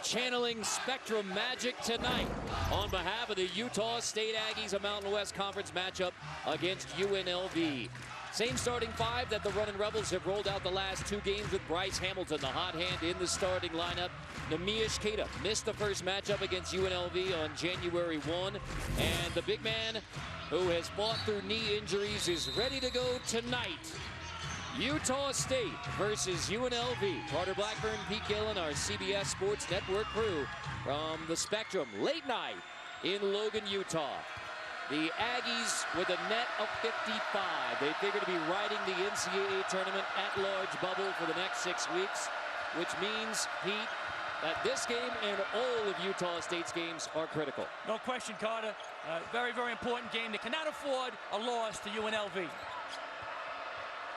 channeling Spectrum magic tonight on behalf of the Utah State Aggies, a Mountain West Conference matchup against UNLV. Same starting five that the Runnin' Rebels have rolled out the last two games, with Bryce Hamilton, the hot hand, in the starting lineup. Neemias Queta missed the first matchup against UNLV on January 1. And the big man, who has fought through knee injuries, is ready to go tonight. Utah State versus UNLV. Carter Blackburn, Pete Gillen, our CBS Sports Network crew from the Spectrum. Late night in Logan, Utah. The Aggies with a net of 55. They figure to be riding the NCAAB tournament at-large bubble for the next 6 weeks, which means, Pete, that this game and all of Utah State's games are critical. No question, Carter. Very, very important game. They cannot afford a loss to UNLV.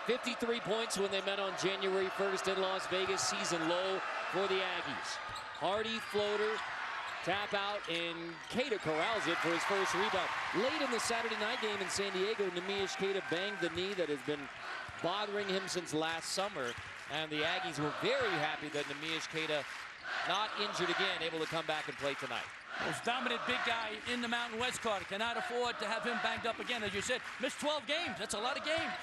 53 points when they met on January 1st in Las Vegas. Season low for the Aggies. Hardy floater, tap out, and Queta corrals it for his first rebound. Late in the Saturday night game in San Diego, Neemias Queta banged the knee that has been bothering him since last summer. And the Aggies were very happy that Neemias Queta, not injured again, able to come back and play tonight. Most dominant big guy in the Mountain West, Carter. Cannot afford to have him banged up again. As you said, missed 12 games. That's a lot of games.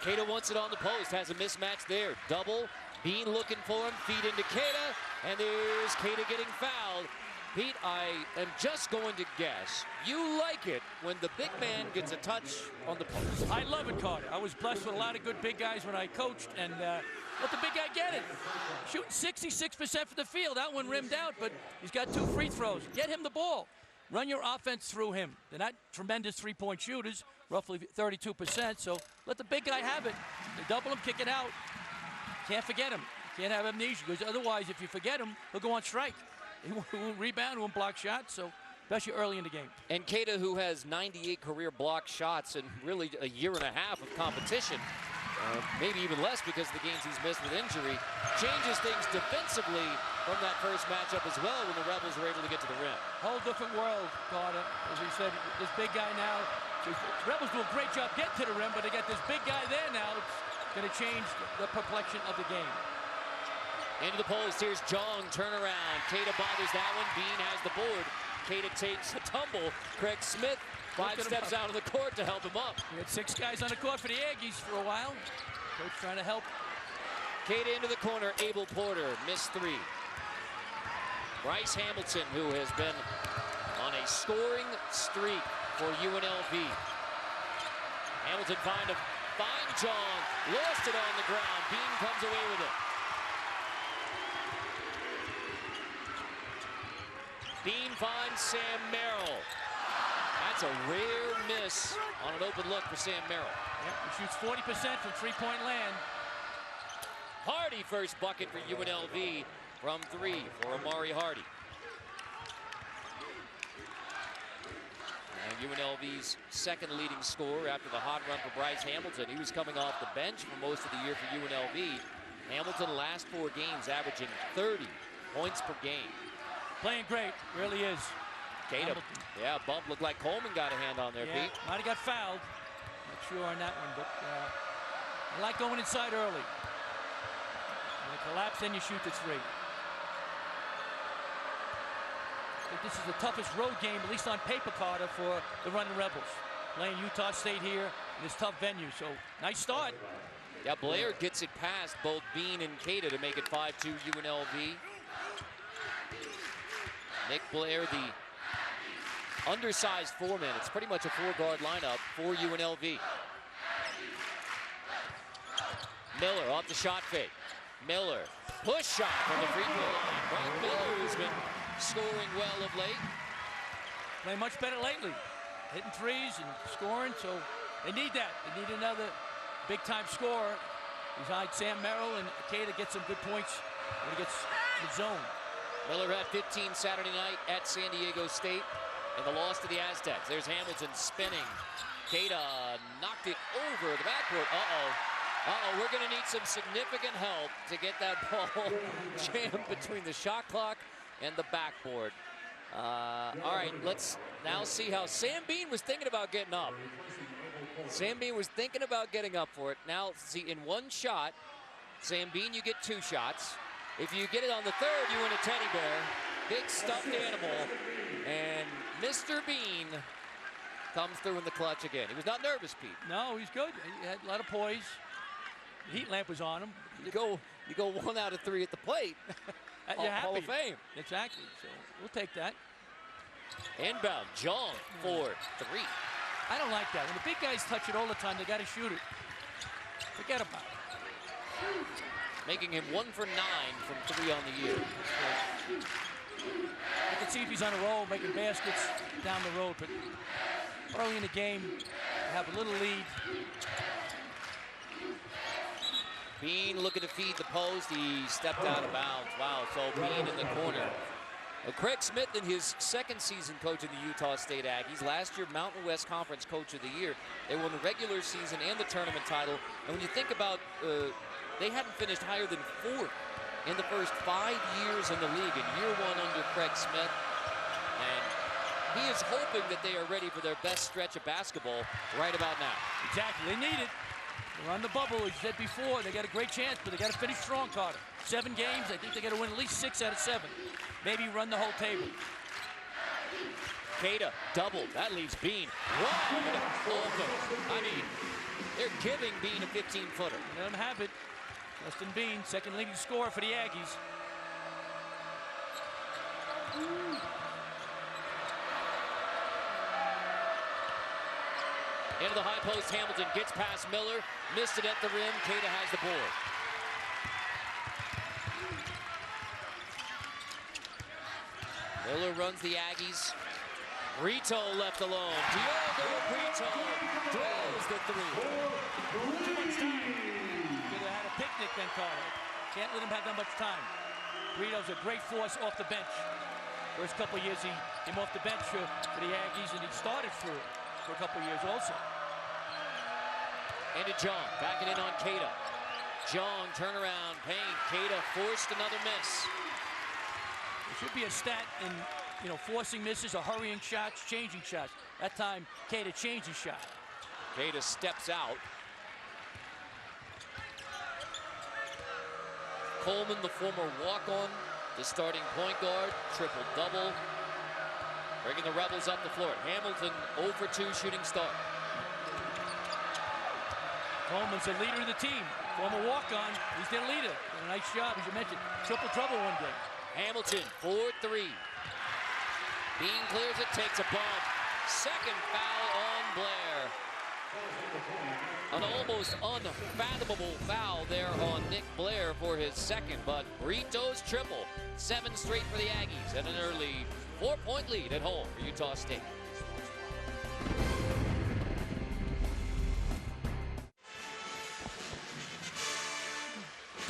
Queta wants it on the post, has a mismatch there. Double, Bean looking for him, feed into Queta, and there's Queta getting fouled. Pete, I am just going to guess you like it when the big man gets a touch on the post. I love it, Carter. I was blessed with a lot of good big guys when I coached, and let the big guy get it. Shooting 66% from the field. That one rimmed out, but he's got 2 free throws. Get him the ball. Run your offense through him. They're not tremendous three-point shooters, roughly 32%, so let the big guy have it. They double him, kick it out. Can't forget him. Can't have amnesia, because otherwise, if you forget him, he'll go on strike. He won't rebound, he won't block shots, so especially early in the game. And Queta, who has 98 career block shots and really a year and a half of competition, maybe even less because of the games he's missed with injury, changes things defensively from that first matchup as well when the Rebels were able to get to the rim. Whole different world, Carter. As we said, this big guy now, the Rebels do a great job getting to the rim, but they got this big guy there now. It's going to change the complexion of the game. Into the post, here's Jong, turnaround. Queta bothers that one, Bean has the board. Queta takes a tumble. Craig Smith 5 steps out of the court to help him up. We had 6 guys on the court for the Aggies for a while. Coach trying to help. Queta into the corner, Abel Porter, missed 3. Bryce Hamilton, who has been on a scoring streak for UNLV. Hamilton find Jong, lost it on the ground. Bean comes away with it. Bean finds Sam Merrill. That's a rare miss on an open look for Sam Merrill. Yep, he shoots 40% from three-point land. Hardy first bucket for UNLV from 3 for Amari Hardy. And UNLV's second leading scorer after the hot run for Bryce Hamilton. He was coming off the bench for most of the year for UNLV. Hamilton last 4 games averaging 30 points per game. Playing great, really is. Queta, yeah, bump looked like Coleman got a hand on there, yeah, Pete. Might have got fouled. Not sure on that one, but I like going inside early. When you collapse, then you shoot the 3. I think this is the toughest road game, at least on paper, Carter, for the Runnin' Rebels. Playing Utah State here in this tough venue, so nice start. Yeah, Blair gets it past both Bean and Queta to make it 5-2 UNLV. Nick Blair, the undersized 4-man. It's pretty much a 4-guard lineup for UNLV. Miller off the shot fake. Miller, push shot from the free throw line. Brock Miller, who's been scoring well of late. Playing much better lately. Hitting threes and scoring, so they need that. They need another big-time scorer. Besides Sam Merrill, and Queta gets some good points when he gets in the zone. Miller had 15 Saturday night at San Diego State in the loss to the Aztecs. There's Hamilton spinning. Queta knocked it over the backboard. We're going to need some significant help to get that ball jammed between the shot clock and the backboard. All right, let's now see how Sam Bean was thinking about getting up. Sam Bean was thinking about getting up for it. Now, see, in one shot, Sam Bean, you get 2 shots. If you get it on the third, you win a teddy bear. Big stuffed animal. And Mr. Bean comes through in the clutch again. He was not nervous, Pete. No, he's good. He had a lot of poise. The heat lamp was on him. You go 1 out of 3 at the plate. You're Hall of Fame. Exactly. So we'll take that. Inbound, Jong for 3. I don't like that. When the big guys touch it all the time, they got to shoot it. Forget about it. Making him 1 for 9 from 3 on the year. You can see if he's on a roll, making baskets down the road, but early in the game, have a little lead. Bean looking to feed the post. He stepped out of bounds. Wow, so Bean in the corner. Craig Smith, in his second season coaching the Utah State Aggies, last year Mountain West Conference Coach of the Year. They won the regular season and the tournament title. And when you think about, they hadn't finished higher than 4th in the first 5 years in the league, in year 1 under Craig Smith. And he is hoping that they are ready for their best stretch of basketball right about now. Exactly, they need it. They're on the bubble, as you said before. They got a great chance, but they got to finish strong, Carter. 7 games, I think they got to win at least 6 out of 7. Maybe run the whole table. Queta, double. That leaves Bean wide open. I mean, they're giving Bean a 15-footer. Let him have it. Justin Bean, second leading scorer for the Aggies. Into the high post, Hamilton gets past Miller, missed it at the rim. Queta has the board. Miller runs the Aggies. Brito left alone. Diogo Brito throws the 3. Too much time. Could have had a picnic then, Carter. Can't let him have that much time. Brito's a great force off the bench. First couple years he came off the bench for the Aggies, and he started for a couple years also. Into Jong, backing in on Queta. Jong, turnaround, paint. Queta forced another miss. There should be a stat in, forcing misses or hurrying shots, changing shots. That time, Queta changed his shot. Queta steps out. Coleman, the former walk-on, the starting point guard, triple-double. Bringing the Rebels up the floor. Hamilton 0 for 2 shooting start. Coleman's the leader of the team. Former walk-on, he's their leader. Did a nice job, as you mentioned. Triple-double one game. Hamilton, 4-3. Bean clears it, takes a bump. Second foul on Blair. An almost unfathomable foul there on Nick Blair for his second, but Brito's triple. 7 straight for the Aggies and an early 4-point lead at home for Utah State.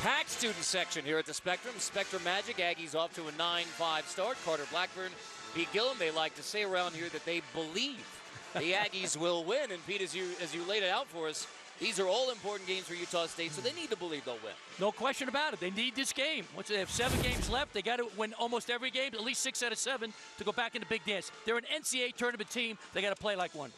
Packed student section here at the Spectrum. Spectrum Magic, Aggies off to a 9-5 start. Carter Blackburn, Pete Gillum, they like to say around here that they believe the Aggies will win. And Pete, as you laid it out for us, these are all important games for Utah State, so they need to believe they'll win. No question about it. They need this game. Once they have 7 games left, they got to win almost every game, at least 6 out of 7, to go back into Big Dance. They're an NCAA tournament team. They got to play like one.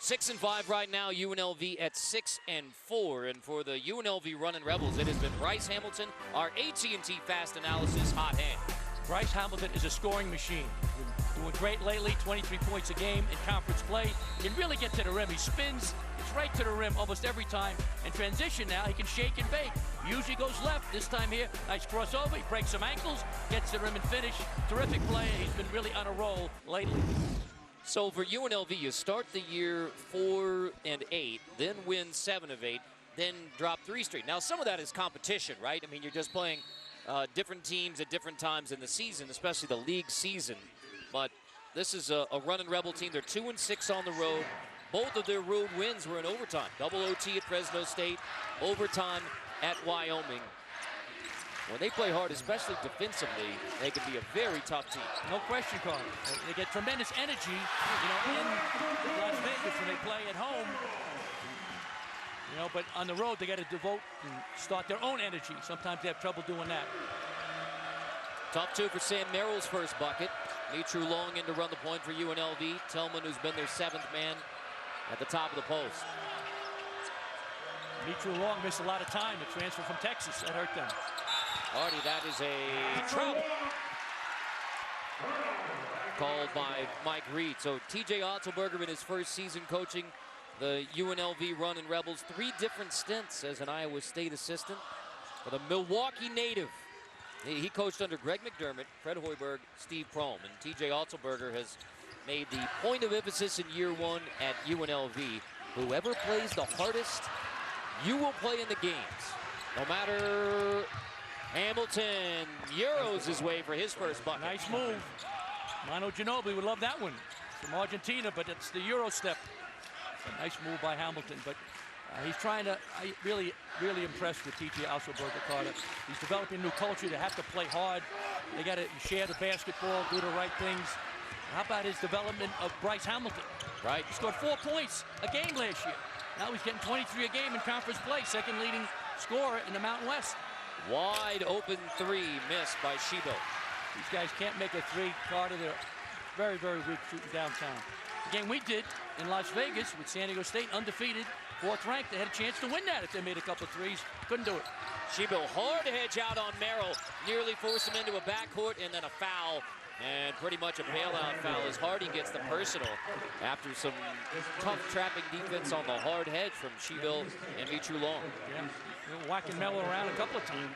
6-5 right now, UNLV at 6-4. And for the UNLV running Rebels, it has been Bryce Hamilton, our AT&T Fast Analysis hot hand. Bryce Hamilton is a scoring machine. Doing great lately, 23 points a game in conference play. He can really get to the rim. He spins, it's right to the rim almost every time. In transition now, he can shake and bake. Usually goes left. This time here, nice crossover. He breaks some ankles, gets to the rim and finish. Terrific play. He's been really on a roll lately. So for UNLV, you start the year 4-8, then win 7 of 8, then drop 3 straight. Now, some of that is competition, right? I mean, you're just playing different teams at different times in the season, especially the league season. But this is a running Rebel team. They're 2-6 on the road. Both of their road wins were in overtime. Double OT at Fresno State, overtime at Wyoming. When they play hard, especially defensively, they can be a very tough team. No question, Carl. They get tremendous energy, in Las Vegas when they play at home. But on the road, they got to devote and start their own energy. Sometimes they have trouble doing that. Tough 2 for Sam Merrill's first bucket. Mitru Long in to run the point for UNLV. Tillman, who's been their 7th man at the top of the post. Mitru Long missed a lot of time. The transfer from Texas, that hurt them. Hardy, that is a travel. Called by Mike Reed. So TJ Otzelberger in his first season coaching the UNLV Runnin' Rebels. 3 different stints as an Iowa State assistant. For the Milwaukee native. He coached under Greg McDermott, Fred Hoiberg, Steve Prohm. And TJ Otzelberger has made the point of emphasis in year 1 at UNLV. Whoever plays the hardest, you will play in the games. No matter. Hamilton Euros his way for his first bucket. Nice move. Manu Ginobili would love that one. From Argentina, but it's the Euro step. A nice move by Hamilton, but he's trying to, really impressed with TJ Otzelberger, Carter. He's developing a new culture. They have to play hard. They got to share the basketball, do the right things. How about his development of Bryce Hamilton? Right. He scored 4 points a game last year. Now he's getting 23 a game in conference play, second leading scorer in the Mountain West. Wide open 3 missed by Shibo. These guys can't make a 3, Carter. They're very, very weak shooting downtown. The game we did in Las Vegas with San Diego State, undefeated, 4th ranked. They had a chance to win that if they made a couple of 3s. Couldn't do it. Shibo hard hedge out on Merrill. Nearly forced him into a backcourt and then a foul. And pretty much a bailout foul as Hardy gets the personal after some tough trapping defense on the hard hedge from Shibo and Michu Long. Yeah, whacking Merrill around a couple of times.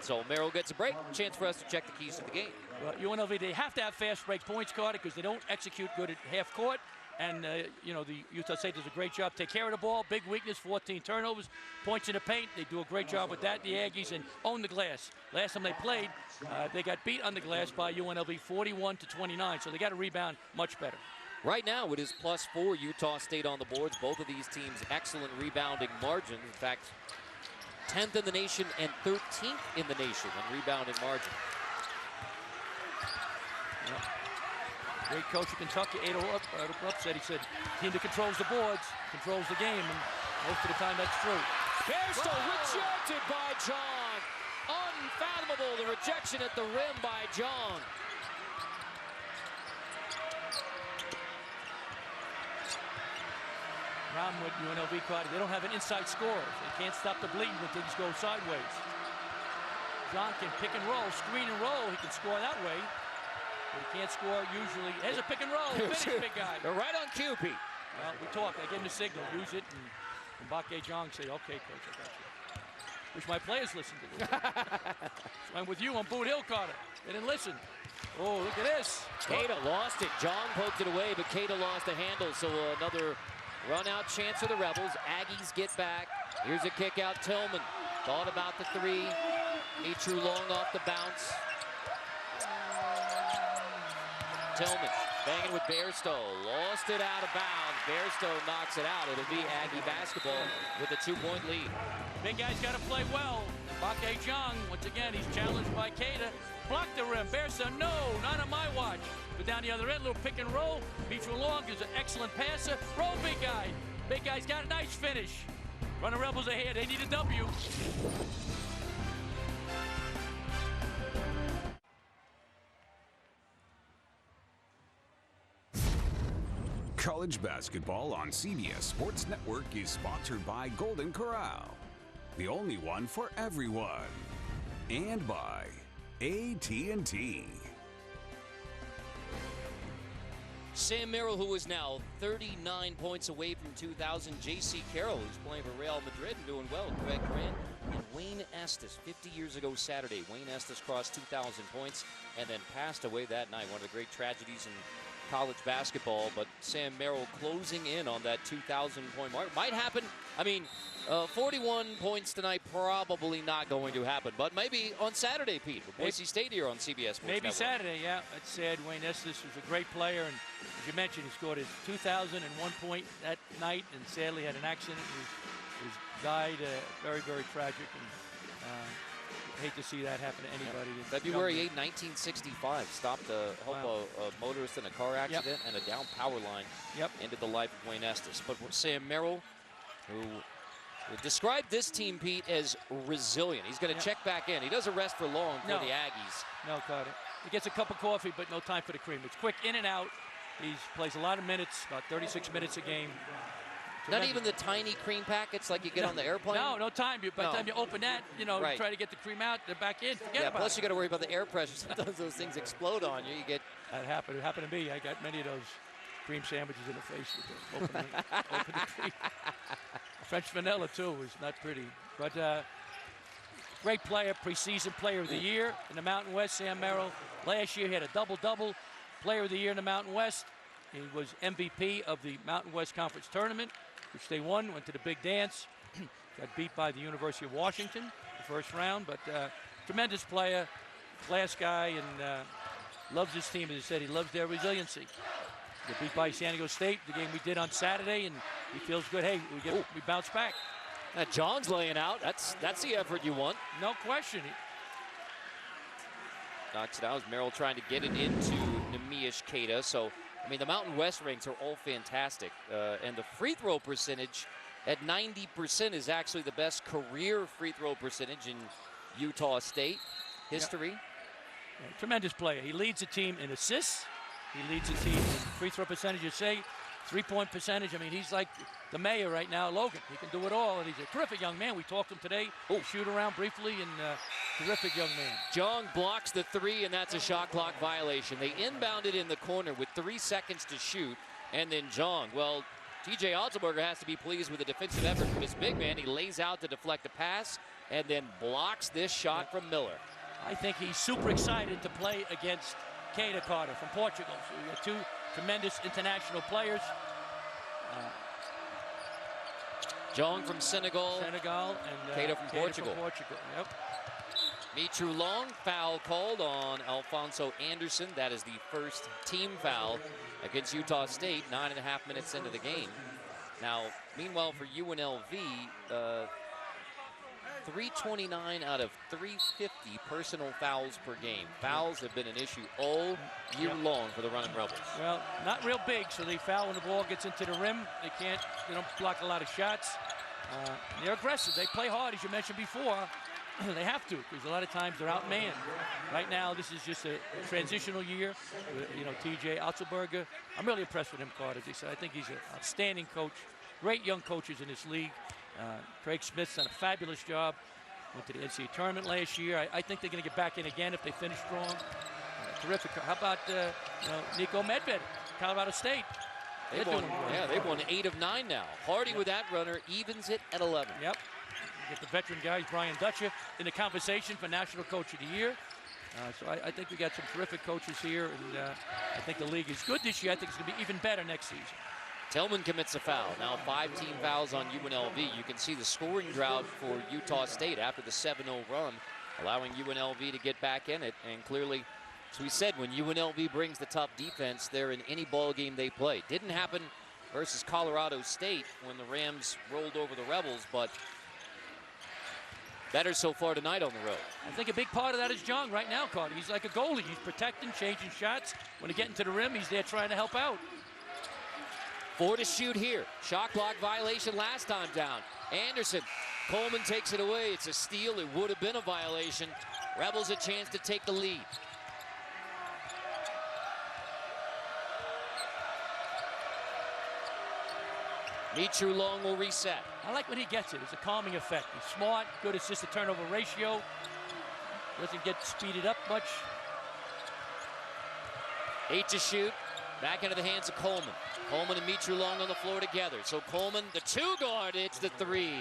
So Merrill gets a break. Chance for us to check the keys to the game. Well, UNLV, they have to have fast break points, Carter, because they don't execute good at half court. And, you know, the Utah State does a great job. Take care of the ball. Big weakness, 14 turnovers. Points in the paint. They do a great job with that, the Aggies, and own the glass. Last time they played, they got beat on the glass by UNLV 41-29. So they got to rebound much better. Right now, it is +4 Utah State on the boards. Both of these teams excellent rebounding margins. In fact, 10th in the nation and 13th in the nation in rebounding margin. Yep. Great coach of Kentucky, Ada Upset. He said, team that controls the boards, controls the game, and most of the time that's true. Bairstow rejected by John. Unfathomable, the rejection at the rim by John. Problem with UNLV, Carter, they don't have an inside scorer. They can't stop the bleeding when things go sideways. John can pick and roll, screen and roll. He can score that way. But he can't score usually. There's a pick and roll. Finish, big guy. They're right on cue, Pete. Well, we talk. I give him the signal. Use it. And Mbake Jong said, okay, coach, I got you. Wish my players listened to this. So I'm with you on Boot Hill, Carter. They didn't listen. Oh, look at this. Keita lost it. John poked it away, but Keita lost the handle. So another run-out chance for the Rebels. Aggies get back. Here's a kick out. Tillman thought about the 3. Michu Long off the bounce. Tillman banging with Bairstow. Lost it out of bounds. Bairstow knocks it out. It'll be Aggie basketball with a 2-point lead. Big guy's got to play well. Mbake Jong, once again, he's challenged by Keita. Block the rim. Bairstow, no, not on my watch. But down the other end, little pick and roll. Michu Long is an excellent passer. Roll, big guy. Big guy's got a nice finish. Running Rebels ahead. They need a W. College basketball on CBS Sports Network is sponsored by Golden Corral, the only one for everyone, and by AT&T. Sam Merrill, who is now 39 points away from 2,000. J.C. Carroll, who's playing for Real Madrid and doing well. Greg Grant and Wayne Estes. 50 years ago Saturday, Wayne Estes crossed 2,000 points and then passed away that night. One of the great tragedies in college basketball, but Sam Merrill closing in on that 2,000-point mark. Might happen. I mean, 41 points tonight, probably not going to happen, but maybe on Saturday, Pete, with Boise State here on CBS Sports Maybe Network. Saturday, yeah. That's sad. Wayne Estes was a great player, and as you mentioned, he scored his 2,001 point that night, and sadly had an accident. He died. Very, very tragic, and hate to see that happen to anybody. Yep. February 8, 1965, stopped a motorist in a car accident and a down power line ended the life of Wayne Estes. But Sam Merrill, who described this team, Pete, as resilient. He's going to check back in. He doesn't rest for long for the Aggies. No, Carter. He gets a cup of coffee, but no time for the cream. It's quick in and out. He plays a lot of minutes, about 36 minutes a game. Not even the tiny cream packets like you get on the airplane? No time. By the time you open that, try to get the cream out, they're back in. Forget about plus it. you got to worry about the air pressure. Sometimes those things explode on you. You get That happened. It happened to me. I got many of those cream sandwiches in the face with the open the cream. French vanilla too was not pretty, but great player, preseason player of the year in the Mountain West. Sam Merrill last year he had a double-double. Player of the year in the Mountain West. He was MVP of the Mountain West Conference tournament, which they won. Went to the big dance. Got beat by the University of Washington the first round, but tremendous player, class guy, and loves his team. As I said, he loves their resiliency. Got beat by San Diego State, the game we did on Saturday, and he feels good. Hey, we bounce back. John's laying out. That's the effort you want. No question. Knocks it out as Merrill trying to get it into Neemias Queta. So, I mean, the Mountain West ranks are all fantastic. And the free throw percentage at 90% is actually the best career free throw percentage in Utah State history. Yeah, tremendous player. He leads the team in assists. He leads the team in free throw percentage, you say. Three-point percentage. I mean, he's like the mayor right now, Logan. He can do it all, and he's a terrific young man. We talked to him today. Shoot around briefly, and terrific young man. Jong blocks the three, and that's a shot clock violation. They inbounded in the corner with 3 seconds to shoot, and then Jong, well, TJ Otzelberger has to be pleased with the defensive effort from his big man. He lays out to deflect a pass, and then blocks this shot from Miller. I think he's super excited to play against Queta Carter from Portugal. So we got two tremendous international players. Jong from Senegal. And Queta from Portugal. Yep. Mitru Long, foul called on Alfonso Anderson. That is the first team foul against Utah State, 9.5 minutes into the game. Now, meanwhile, for UNLV, 329 out of 350 personal fouls per game. Fouls have been an issue all year long for the Running Rebels. Well, not real big, so they foul when the ball gets into the rim. They don't block a lot of shots. They're aggressive. They play hard, as you mentioned before. They have to, because a lot of times they're outmanned. Right now, this is just a transitional year. TJ Otzelberger. I'm really impressed with him, Carter. As they said, I think he's an outstanding coach. Great young coaches in this league. Craig Smith's done a fabulous job. Went to the NCAA tournament last year. I think they're going to get back in again if they finish strong. Terrific. How about Nico Medved, Colorado State? They've won 8 of 9 now. Hardy with that runner evens it at 11. Yep. Get the veteran guys, Brian Dutcher, in the conversation for National Coach of the Year. So I think we got some terrific coaches here, and I think the league is good this year. I think it's going to be even better next season. Tillman commits a foul. Now 5 team fouls on UNLV. You can see the scoring drought for Utah State after the 7-0 run, allowing UNLV to get back in it. And clearly, as we said, when UNLV brings the tough defense, they're in any ball game they play. Didn't happen versus Colorado State when the Rams rolled over the Rebels, but better so far tonight on the road. I think a big part of that is Jong right now, Carter. He's like a goalie. He's protecting, changing shots. When they get into the rim, he's there trying to help out. 4 to shoot here. Shot clock violation last time down. Anderson. Coleman takes it away. It's a steal. It would have been a violation. Rebels a chance to take the lead. Mitru Long will reset. I like when he gets it. It's a calming effect. He's smart, good assist to turnover ratio. Doesn't get speeded up much. 8 to shoot. Back into the hands of Coleman. Coleman and Mitru Long on the floor together. So Coleman, the 2-guard, hits the 3.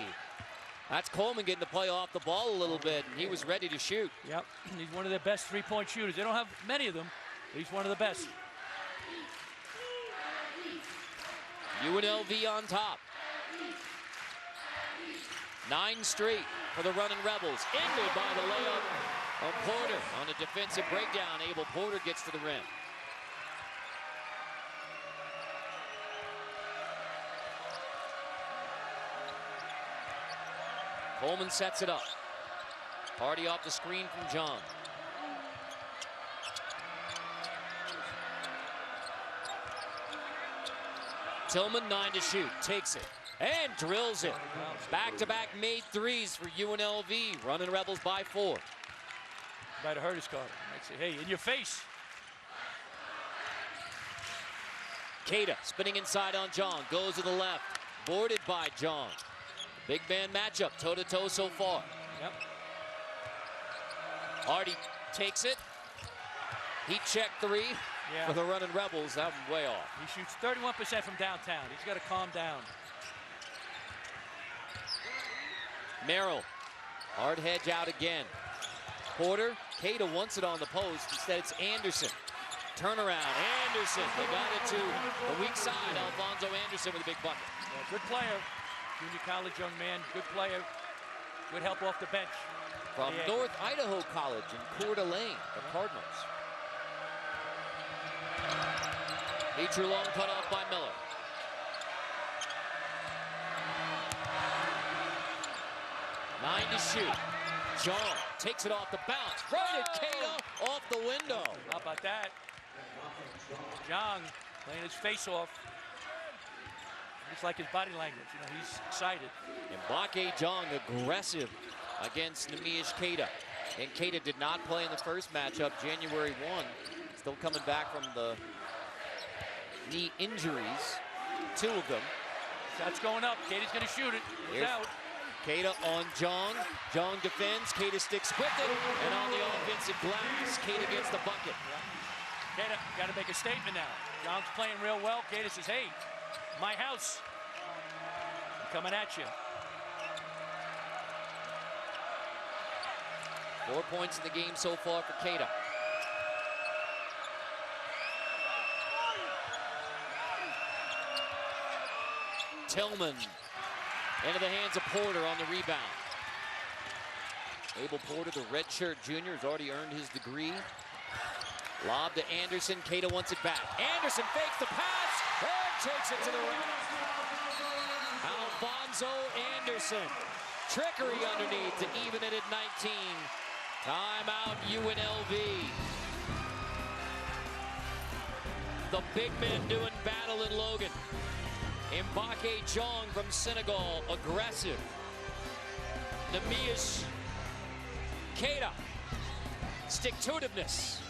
That's Coleman getting the play off the ball a little bit, and he was ready to shoot. Yep, he's one of their best three-point shooters. They don't have many of them, but he's one of the best. UNLV on top. 9 straight for the running Rebels. Ended by the layup of Porter on a defensive breakdown. Abel Porter gets to the rim. Coleman sets it up. Hardy off the screen from John. Tillman, 9 to shoot, takes it, and drills it. Back-to-back made threes for UNLV, running Rebels by 4. Might have hurt his Carter. Might say, hey, in your face. Queta spinning inside on John, goes to the left. Boarded by John. Big man matchup, toe-to-toe so far. Yep. Hardy takes it. Heat check three for the running Rebels. That one way off. He shoots 31% from downtown. He's got to calm down. Merrill, hard hedge out again. Porter, Keita wants it on the post. Instead, it's Anderson. Turnaround, Anderson. They got it to the weak side. Alfonso Anderson with a big bucket. Yeah, good player. Junior college young man. Good player. Good help off the bench. From North Idaho College in Coeur d'Alene, the Cardinals. A true long cut off by Miller. Nine to shoot. John takes it off the bounce. Right at Keita, off the window. How about that? John playing his face off. It's like his body language. You know, he's excited. Mbake Jong aggressive against Neemias Keita. And Keita did not play in the first matchup, January 1. Still coming back from the knee injuries, two of them. Shot's going up. Keita's going to shoot it. He's out. Keita on Jong. Jong defends. Keita sticks with it. And on the offensive glass, Keita gets the bucket. Keita got to make a statement now. Jong's playing real well. Keita says, hey, my house. I'm coming at you. 4 points in the game so far for Keita. Tillman into the hands of Porter on the rebound. Abel Porter, the redshirt junior, has already earned his degree. Lob to Anderson. Keita wants it back. Anderson fakes the pass and takes it to the rim. Alfonso Anderson. Trickery underneath to even it at 19. Timeout UNLV. The big men doing battle in Logan. Mbake Jong from Senegal, aggressive. Neemias Keita, stick-to-itiveness,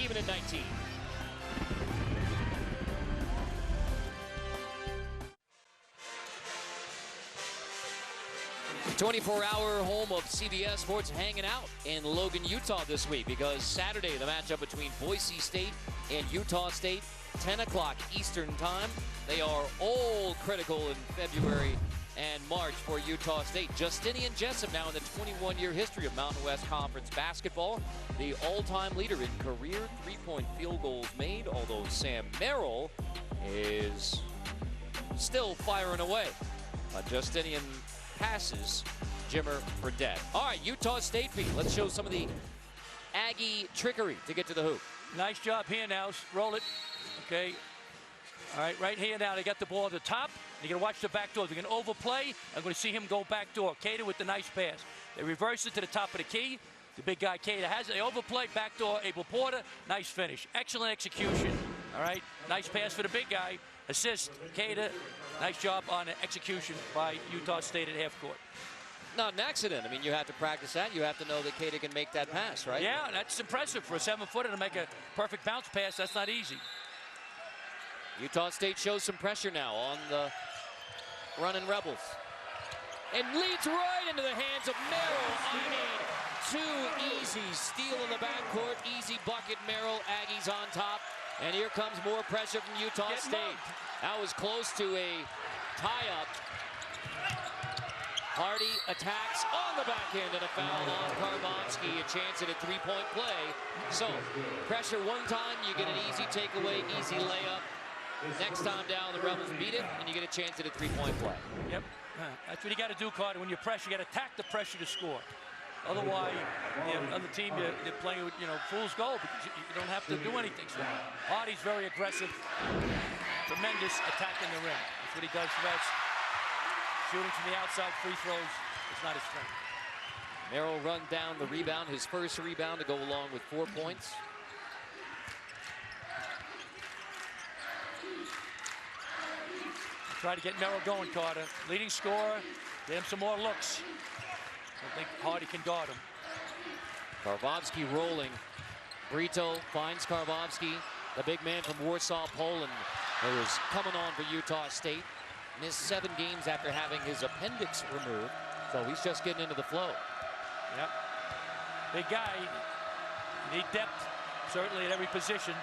even at 19. The 24-hour home of CBS Sports hanging out in Logan, Utah this week because Saturday the matchup between Boise State and Utah State, 10 o'clock Eastern time. They are all critical in February and March for Utah State. Justinian Jessup now in the 21-year history of Mountain West Conference basketball, the all-time leader in career three-point field goals made, although Sam Merrill is still firing away. Justinian passes Jimmer Fredette. All right, Utah State beat. Let's show some of the Aggie trickery to get to the hoop. Nice job here now. Roll it. Okay. All right, right here now, they got the ball at the top. You're going to watch the back door. They're going to overplay. I'm going to see him go back door. Keita with the nice pass. They reverse it to the top of the key. The big guy Keita has it. They overplay, back door, Abel Porter. Nice finish. Excellent execution. All right, nice pass for the big guy. Assist, Keita. Nice job on the execution by Utah State at half court. Not an accident. I mean, you have to practice that. You have to know that Keita can make that pass, right? Yeah, that's impressive for a 7-footer to make a perfect bounce pass. That's not easy. Utah State shows some pressure now on the running Rebels. And leads right into the hands of Merrill. I mean, too easy. Steal in the backcourt. Easy bucket, Merrill. Aggies on top. And here comes more pressure from Utah State. That was close to a tie-up. Hardy attacks on the back end and a foul on Karbonski. A chance at a three-point play. So, pressure one time, you get an easy takeaway, easy layup. Next time down, the Rebels beat it, and you get a chance at a three-point play. Yep, that's what you got to do, Carter. When you press, you got to attack the pressure to score. Otherwise, the other team, you're playing with, fool's goal because you don't have to do anything. So Hardy's very aggressive, tremendous attack in the rim. That's what he does best. Shooting from the outside, free throws, it's not his strength. Merrill run down the rebound, his first rebound to go along with 4 points. Try to get Merrill going, Carter. Leading scorer, get him some more looks. I think Hardy can guard him. Karbonski rolling. Brito finds Karbonski, the big man from Warsaw, Poland, who is coming on for Utah State. Missed 7 games after having his appendix removed. So he's just getting into the flow. Yep. Big guy. You need depth, certainly at every position.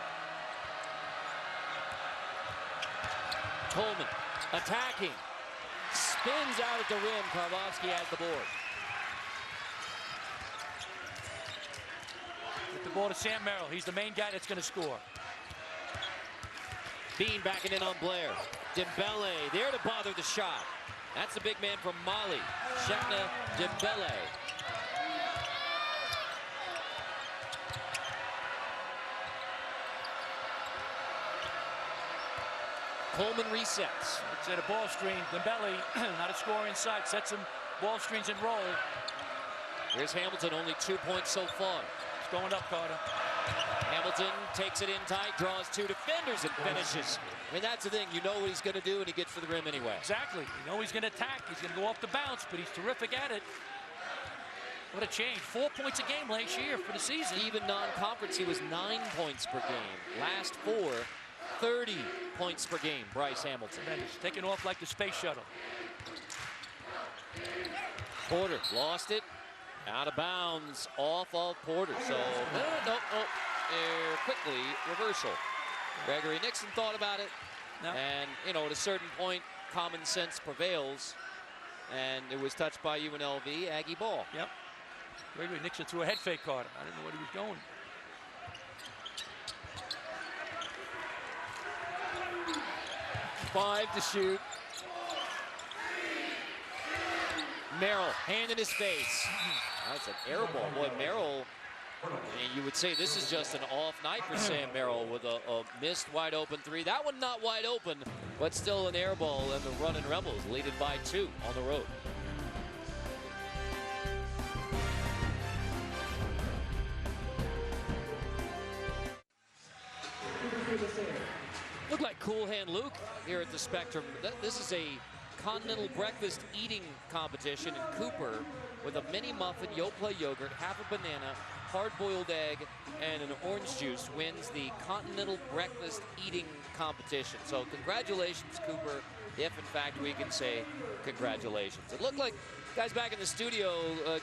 Coleman attacking. Spins out at the rim. Karlovsky has the board. Get the ball to Sam Merrill. He's the main guy that's going to score. Bean backing in on Blair. Dembele there to bother the shot. That's the big man from Mali. Shekna Dembele. Coleman resets. It's at a ball screen. Dembele, not a scorer inside, sets him ball screens and roll. Here's Hamilton, only 2 points so far. It's going up, Carter. Hamilton takes it in tight, draws 2 defenders and finishes. I mean, that's the thing. You know what he's going to do, and he gets to the rim anyway. Exactly. You know he's going to attack. He's going to go off the bounce, but he's terrific at it. What a change. 4 points a game last year for the season. Even non-conference, he was 9 points per game. Last 4, 30 points per game, Bryce Hamilton. Tremendous. Taking off like the space shuttle. Porter lost it. Out of bounds off of Porter. So, no. Quickly, reversal. Gregory Nixon thought about it. No. And, you know, at a certain point, common sense prevails. And it was touched by UNLV, Aggie ball. Yep. Gregory Nixon threw a head fake, Carter. I didn't know what he was going. Five to shoot. Merrill, hand in his face. That's an air ball. Boy, Merrill, you would say this is just an off night for Sam Merrill with a missed wide open 3. That one not wide open, but still an air ball, and the running Rebels lead it by 2 on the road. Look like Cool Hand Luke here at the Spectrum. This is a continental breakfast eating competition in Cooper with a mini muffin, Yoplait yogurt, half a banana, hard-boiled egg, and an orange juice wins the continental breakfast eating competition. So congratulations, Cooper, if in fact we can say congratulations. It looked like guys back in the studio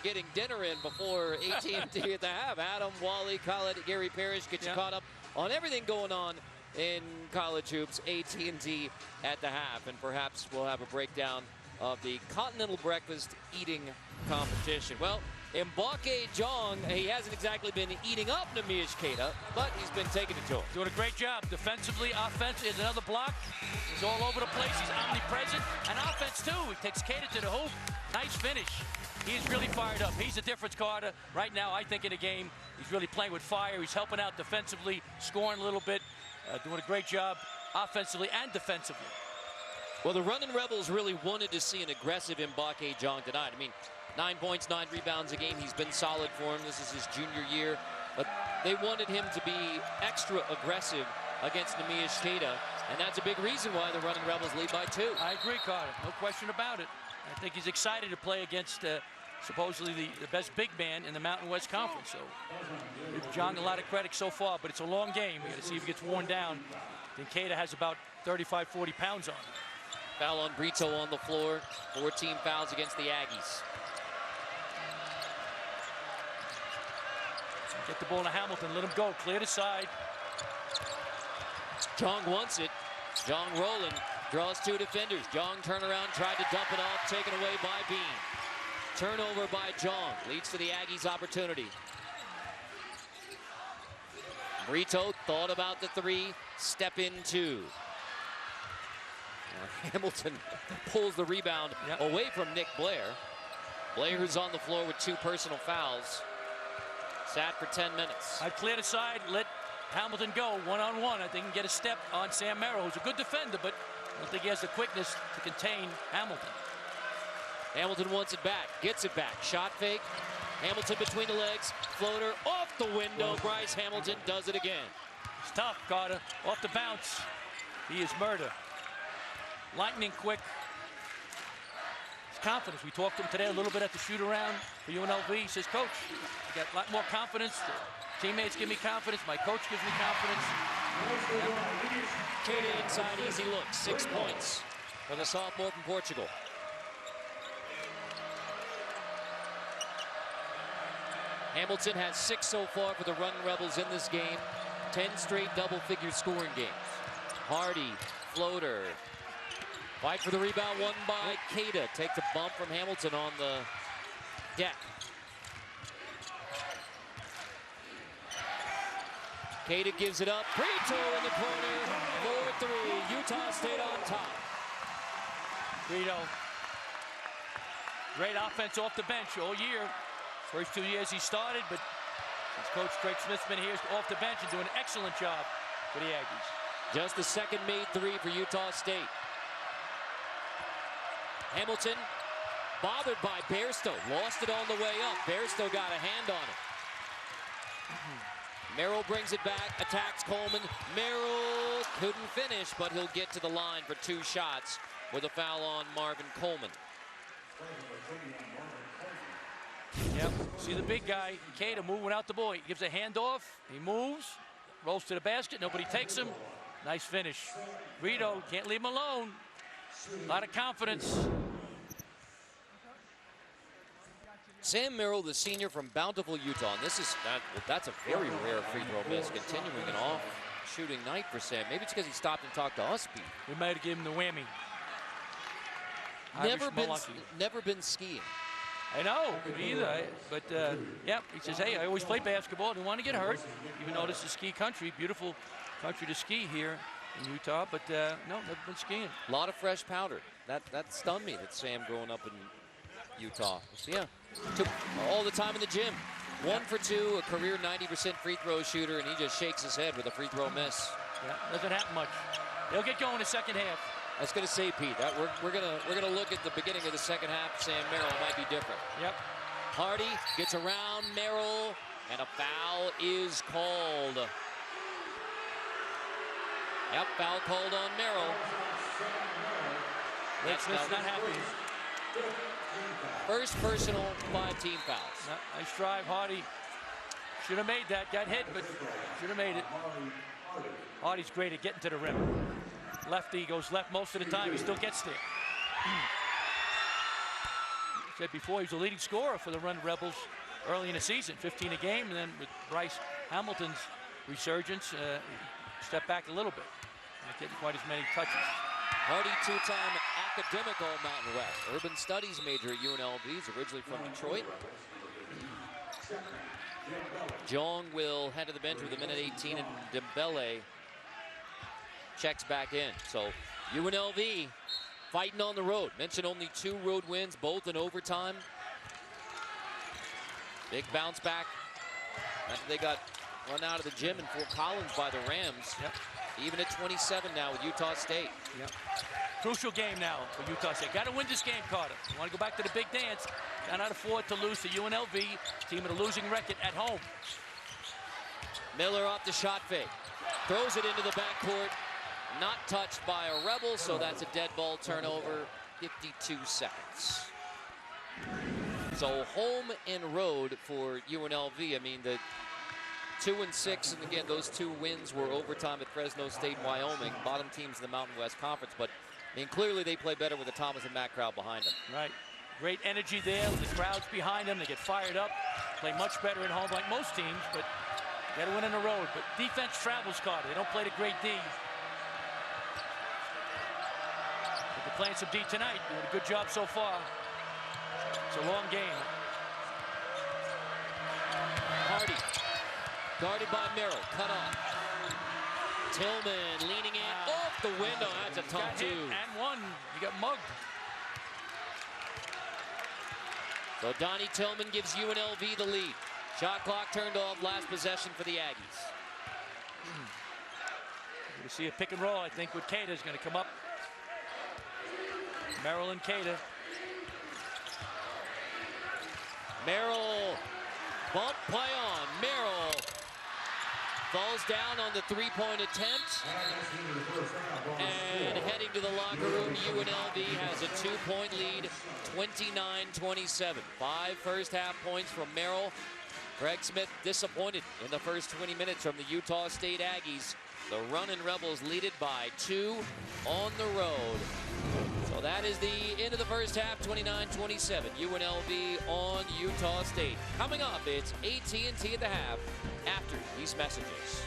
getting dinner in before AT&T at the half. Adam, Wally, Collett, Gary Parrish get you caught up on everything going on in college hoops. AT&T at the half, and perhaps we'll have a breakdown of the continental breakfast eating competition. Well, Mbake Jong, he hasn't exactly been eating up Neemias Queta, but he's been taking it to him. Doing a great job defensively, offensively. There's another block. He's all over the place. He's omnipresent. And offense, too. He takes Queta to the hoop. Nice finish. He's really fired up. He's the difference, Carter. Right now, I think in the game, he's really playing with fire. He's helping out defensively, scoring a little bit, doing a great job offensively and defensively. Well, the running Rebels really wanted to see an aggressive Mbake Jong tonight. I mean, 9 points, 9 rebounds a game. He's been solid for him. This is his junior year. But they wanted him to be extra aggressive against Neemias Queta, and that's a big reason why the running Rebels lead by 2. I agree, Carter. No question about it. I think he's excited to play against supposedly the best big man in the Mountain West Conference. So give Jong a lot of credit so far, but it's a long game. We got to see if he gets worn down. I think Queta has about 35, 40 pounds on him. Foul on Brito on the floor. 14 fouls against the Aggies. Get the ball to Hamilton. Let him go. Clear the side. Jong wants it. Jong rolling. Draws 2 defenders. Jong turnaround, tried to dump it off. Taken away by Bean. Turnover by Jong. Leads to the Aggies' opportunity. Brito thought about the 3. Step in 2. Hamilton pulls the rebound away from Nick Blair. Blair, who's on the floor with 2 personal fouls. Sat for 10 minutes. I'd clear the side, let Hamilton go one-on-one. I think he can get a step on Sam Merrill, who's a good defender, but I don't think he has the quickness to contain Hamilton. Hamilton wants it back, gets it back. Shot fake. Hamilton between the legs. Floater off the window. Bryce Hamilton does it again. It's tough, Carter. Off the bounce. He is murder. Lightning quick. His confidence. We talked to him today a little bit at the shoot-around for UNLV. He says, Coach, I got a lot more confidence. The teammates give me confidence. My coach gives me confidence. Queta inside, easy look. 6 points. for the sophomore from Portugal. Hamilton has 6 so far for the Running Rebels in this game. 10 straight double-figure scoring games. Hardy, floater. Fight for the rebound, won by Keita. Takes a bump from Hamilton on the deck. Keita gives it up. Free throw in the corner. 4-3. Utah State on top. Rito. Great offense off the bench all year. First 2 years he started, but since Coach Craig Smith's been here off the bench and doing an excellent job for the Aggies. Just the second made 3 for Utah State. Hamilton, bothered by Bairstow, lost it on the way up. Bairstow got a hand on it. Merrill brings it back, attacks Coleman. Merrill couldn't finish, but he'll get to the line for 2 shots with a foul on Marvin Coleman. Yep, see the big guy, Keita, moving out the ball. He gives a handoff, he moves, rolls to the basket, nobody takes him. Nice finish. Rito, can't leave him alone. A lot of confidence. Sam Merrill, the senior from Bountiful, Utah. And that's a very rare free throw miss. Continuing an off shooting night for Sam. Maybe it's because he stopped and talked to us, Pete. We might have given him the whammy. Never been skiing. I know, me either. But yeah, he says, hey, I always play basketball. I didn't want to get hurt, even though this is ski country. Beautiful country to ski here in Utah. But no, never been skiing. A lot of fresh powder. That stunned me, that Sam growing up in Utah. So yeah, took all the time in the gym. 1 for 2, a career 90% free throw shooter, and he just shakes his head with a free throw miss. Yeah, doesn't happen much. They'll get going in the second half. I was going to say, Pete, that we're gonna look at the beginning of the second half. Sam Merrill might be different. Yep. Hardy gets around Merrill, and a foul is called. Yep, foul called on Merrill. That's not happy. First personal, 5 team fouls. Nice drive, Hardy. Should have made that. Got hit, but should have made it. Hardy's great at getting to the rim. Lefty goes left most of the time. He still gets there. Said before, he was the leading scorer for the Running Rebels early in the season, 15 a game, and then with Bryce Hamilton's resurgence, stepped back a little bit. Not getting quite as many touches. Hardy, 2-time academic All-Mountain West. Urban Studies major at UNLV. He's originally from Detroit. Jong will head to the bench with a minute 18, and Dembele checks back in. So UNLV fighting on the road. Mentioned only 2 road wins, both in overtime. Big bounce back after they got run out of the gym in Fort Collins by the Rams. Yep. Even at 27 now with Utah State. Yep. Crucial game now for Utah State. Got to win this game, Carter. You want to go back to the big dance. Cannot afford to lose to UNLV, team with a losing record at home. Miller off the shot fake. Throws it into the backcourt. Not touched by a Rebel, so that's a dead ball turnover. 52 seconds. So home and road for UNLV. I mean, the 2 and 6, and again, those 2 wins were overtime at Fresno State and Wyoming, bottom teams in the Mountain West Conference. But I mean, clearly they play better with the Thomas and Mack crowd behind them. Right. Great energy there. The crowd's behind them. They get fired up. Play much better at home, like most teams, but got to win on the road. But defense travels, Carter. They don't play the great D. But they're playing some D tonight. Doing a good job so far. It's a long game. Hardy. Guarded by Merrill, cut off. Tillman leaning in off the window. That's a top 2. And 1. He got mugged. So Donnie Tillman gives UNLV the lead. Shot clock turned off, last possession for the Aggies. We're going to see a pick and roll, I think, with Keita is going to come up. Merrill and Keita. Merrill, bump play on. Merrill falls down on the 3-point attempt. And heading to the locker room, UNLV has a 2-point lead, 29-27. 5 first-half points from Merrill. Craig Smith disappointed in the first 20 minutes from the Utah State Aggies. The Runnin' Rebels lead it by 2 on the road. Well, that is the end of the first half, 29-27. UNLV on Utah State. Coming up, it's AT&T at the half after these messages.